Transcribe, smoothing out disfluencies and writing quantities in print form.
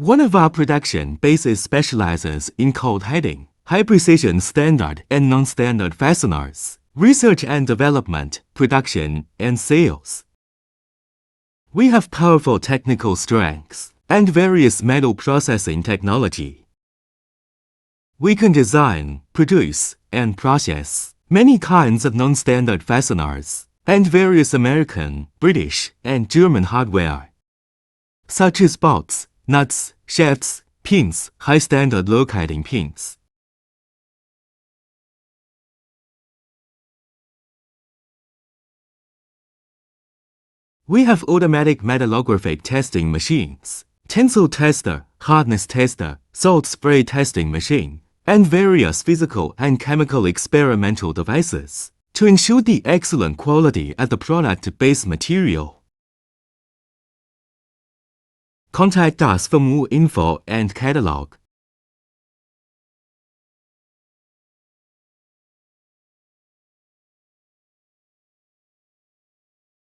One of our production bases specializes in cold heading, high-precision standard and non-standard fasteners, research and development, production, and sales. We have powerful technical strengths and various metal processing technology. We can design, produce, and process many kinds of non-standard fasteners and various American, British, and German hardware, such as bolts, nuts, shafts, pins, high-standard locating pins. We have automatic metallographic testing machines, tensile tester, hardness tester, salt spray testing machine, and various physical and chemical experimental devices to ensure the excellent quality of the product base material. Contact us for more info and catalog.